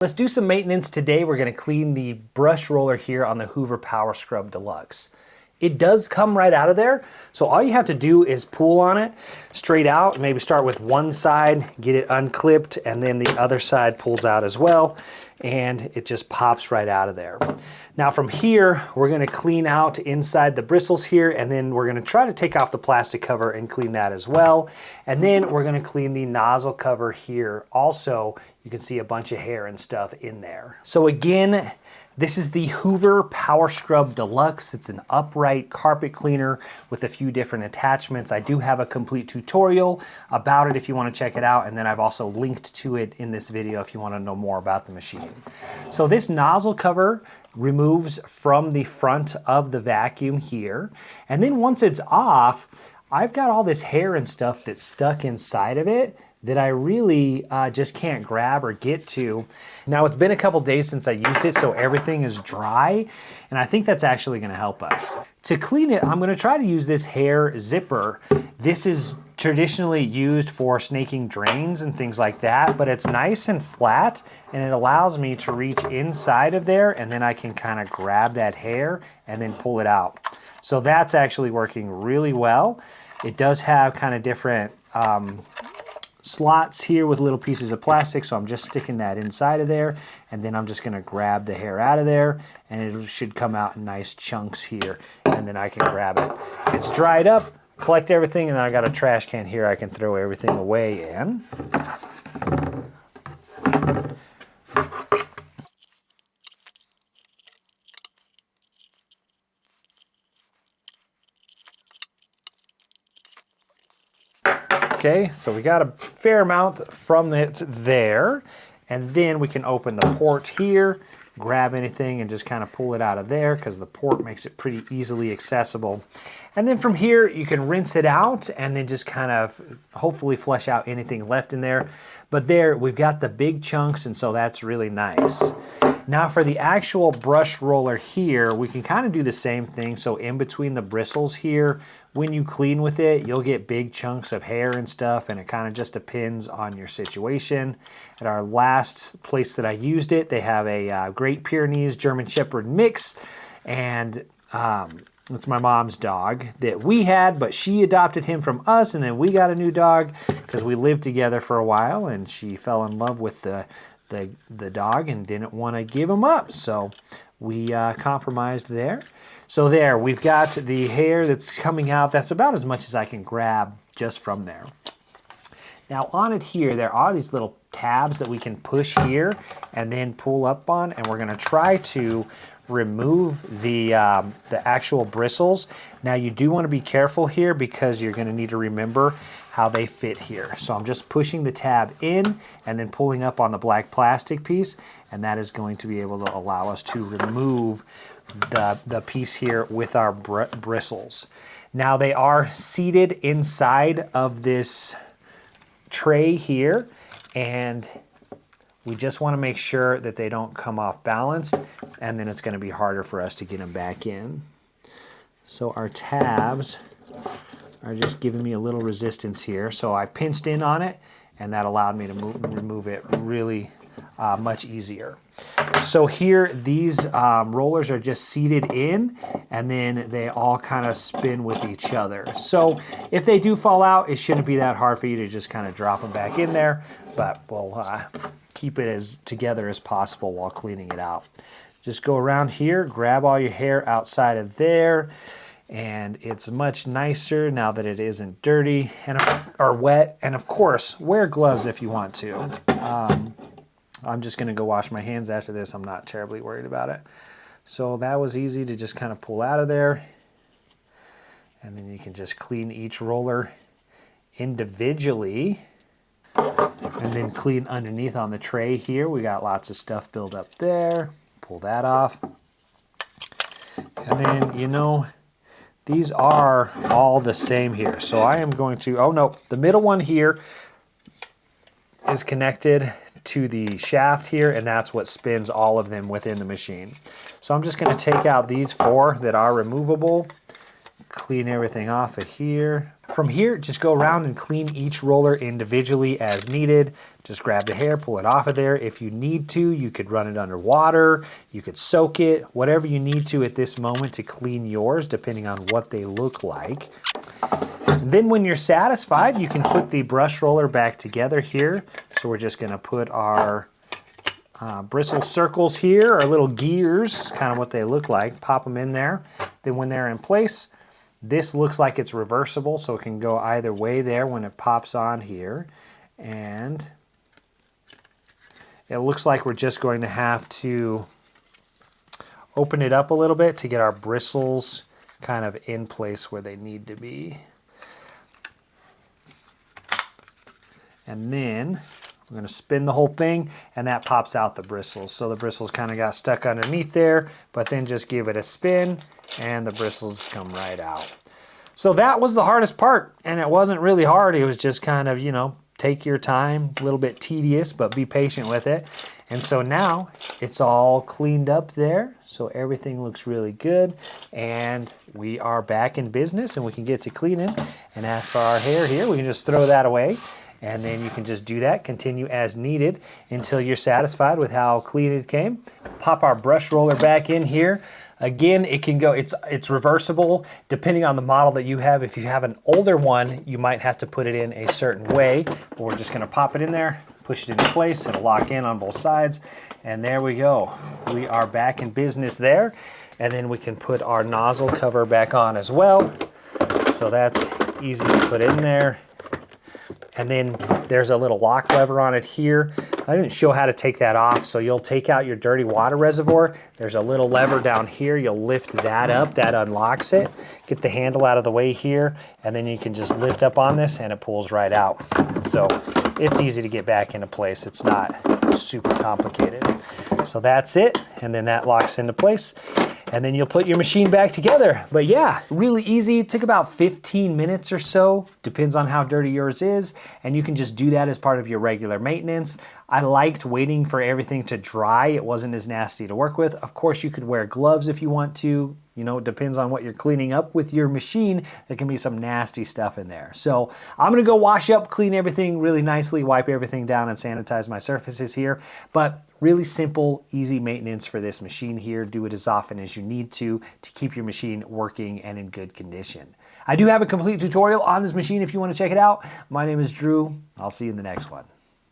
Let's do some maintenance today. We're going to clean the brush roller here on the Hoover PowerScrub Deluxe. It does come right out of there, so all you have to do is pull on it straight out. Maybe start with one side, get it unclipped, and then the other side pulls out as well, and it just pops right out of there. Now from here, we're going to clean out inside the bristles here, and then we're going to try to take off the plastic cover and clean that as well. And then we're going to clean the nozzle cover here. Also, you can see a bunch of hair and stuff in there. So again, this is the Hoover PowerScrub Deluxe. It's an upright carpet cleaner with a few different attachments. I do have a complete tutorial about it if you want to check it out, and then I've also linked to it in this video if you want to know more about the machine. So this nozzle cover removes from the front of the vacuum here, and then once it's off, I've got all this hair and stuff that's stuck inside of it that I really just can't grab or get to. Now it's been a couple days since I used it, so everything is dry, and I think that's actually gonna help us. To clean it, I'm gonna try to use this hair zipper. This is traditionally used for snaking drains and things like that, but it's nice and flat, and it allows me to reach inside of there, and then I can kind of grab that hair and then pull it out. So that's actually working really well. It does have kind of different slots here with little pieces of plastic, so I'm just sticking that inside of there, and then I'm just going to grab the hair out of there, and it should come out in nice chunks here, and then I can grab it. It's dried up, collect everything, and then I got a trash can here I can throw everything away in. Okay, so we got a fair amount from it there, and then we can open the port here, grab anything and just kind of pull it out of there because the port makes it pretty easily accessible. And then from here, you can rinse it out and then just kind of hopefully flush out anything left in there. But there, we've got the big chunks, and so that's really nice. Now for the actual brush roller here, we can kind of do the same thing. So in between the bristles here, when you clean with it, you'll get big chunks of hair and stuff, and it kind of just depends on your situation. At our last place that I used it, they have a Great Pyrenees German Shepherd mix, and it's my mom's dog that we had, but she adopted him from us, and then we got a new dog because we lived together for a while, and she fell in love with the dog and didn't want to give him up, so we compromised there. So there, we've got the hair that's coming out. That's about as much as I can grab just from there. Now on it here, there are these little tabs that we can push here and then pull up on, and we're gonna try to remove the actual bristles. Now you do want to be careful here because you're going to need to remember how they fit here. So I'm just pushing the tab in and then pulling up on the black plastic piece, and that is going to be able to allow us to remove the piece here with our bristles. Now they are seated inside of this tray here, and we just want to make sure that they don't come off balanced, and then it's going to be harder for us to get them back in. So our tabs are just giving me a little resistance here. So I pinched in on it, and that allowed me to remove it really much easier. So here, these rollers are just seated in, and then they all kind of spin with each other. So if they do fall out, it shouldn't be that hard for you to just kind of drop them back in there, but we'll keep it as together as possible while cleaning it out. Just go around here, grab all your hair outside of there, and it's much nicer now that it isn't dirty or wet. And of course, wear gloves if you want to. I'm just gonna go wash my hands after this. I'm not terribly worried about it. So that was easy to just kind of pull out of there. And then you can just clean each roller individually. And then clean underneath on the tray here. We got lots of stuff built up there. Pull that off. And then, you know, these are all the same here. So I am going to, oh no, the middle one here is connected to the shaft here, and that's what spins all of them within the machine. So I'm just going to take out these 4 that are removable, clean everything off of here. From here, just go around and clean each roller individually as needed. Just grab the hair, pull it off of there. If you need to, you could run it under water, you could soak it, whatever you need to at this moment to clean yours, depending on what they look like. And then when you're satisfied, you can put the brush roller back together here. So we're just gonna put our bristle circles here, our little gears, kind of what they look like, pop them in there. Then when they're in place, this looks like it's reversible, so it can go either way there when it pops on here. And it looks like we're just going to have to open it up a little bit to get our bristles kind of in place where they need to be. And then we're going to spin the whole thing, and that pops out the bristles. So the bristles kind of got stuck underneath there, but then just give it a spin, and the bristles come right out. So that was the hardest part, and it wasn't really hard. It was just kind of, you know, take your time, a little bit tedious, but be patient with it. And so now it's all cleaned up there, so everything looks really good, and we are back in business, and we can get to cleaning. And as for our hair here, we can just throw that away. And then you can just do that, continue as needed until you're satisfied with how clean it came. Pop our brush roller back in here. Again, it can go, it's reversible depending on the model that you have. If you have an older one, you might have to put it in a certain way, but we're just gonna pop it in there, push it into place, it'll lock in on both sides, and there we go. We are back in business there. And then we can put our nozzle cover back on as well. So that's easy to put in there. And then there's a little lock lever on it here. I didn't show how to take that off, so you'll take out your dirty water reservoir. There's a little lever down here. You'll lift that up, that unlocks it. Get the handle out of the way here, and then you can just lift up on this and it pulls right out. So it's easy to get back into place. It's not super complicated. So that's it, and then that locks into place. And then you'll put your machine back together. But yeah, really easy. It took about 15 minutes or so, depends on how dirty yours is, and you can just do that as part of your regular maintenance. I liked waiting for everything to dry. It wasn't as nasty to work with. Of course, you could wear gloves if you want to. You know, it depends on what you're cleaning up with your machine. There can be some nasty stuff in there. So I'm gonna go wash up, clean everything really nicely, wipe everything down, and sanitize my surfaces here. But really simple, easy maintenance for this machine here. Do it as often as you need to keep your machine working and in good condition. I do have a complete tutorial on this machine if you want to check it out. My name is Drew. I'll see you in the next one.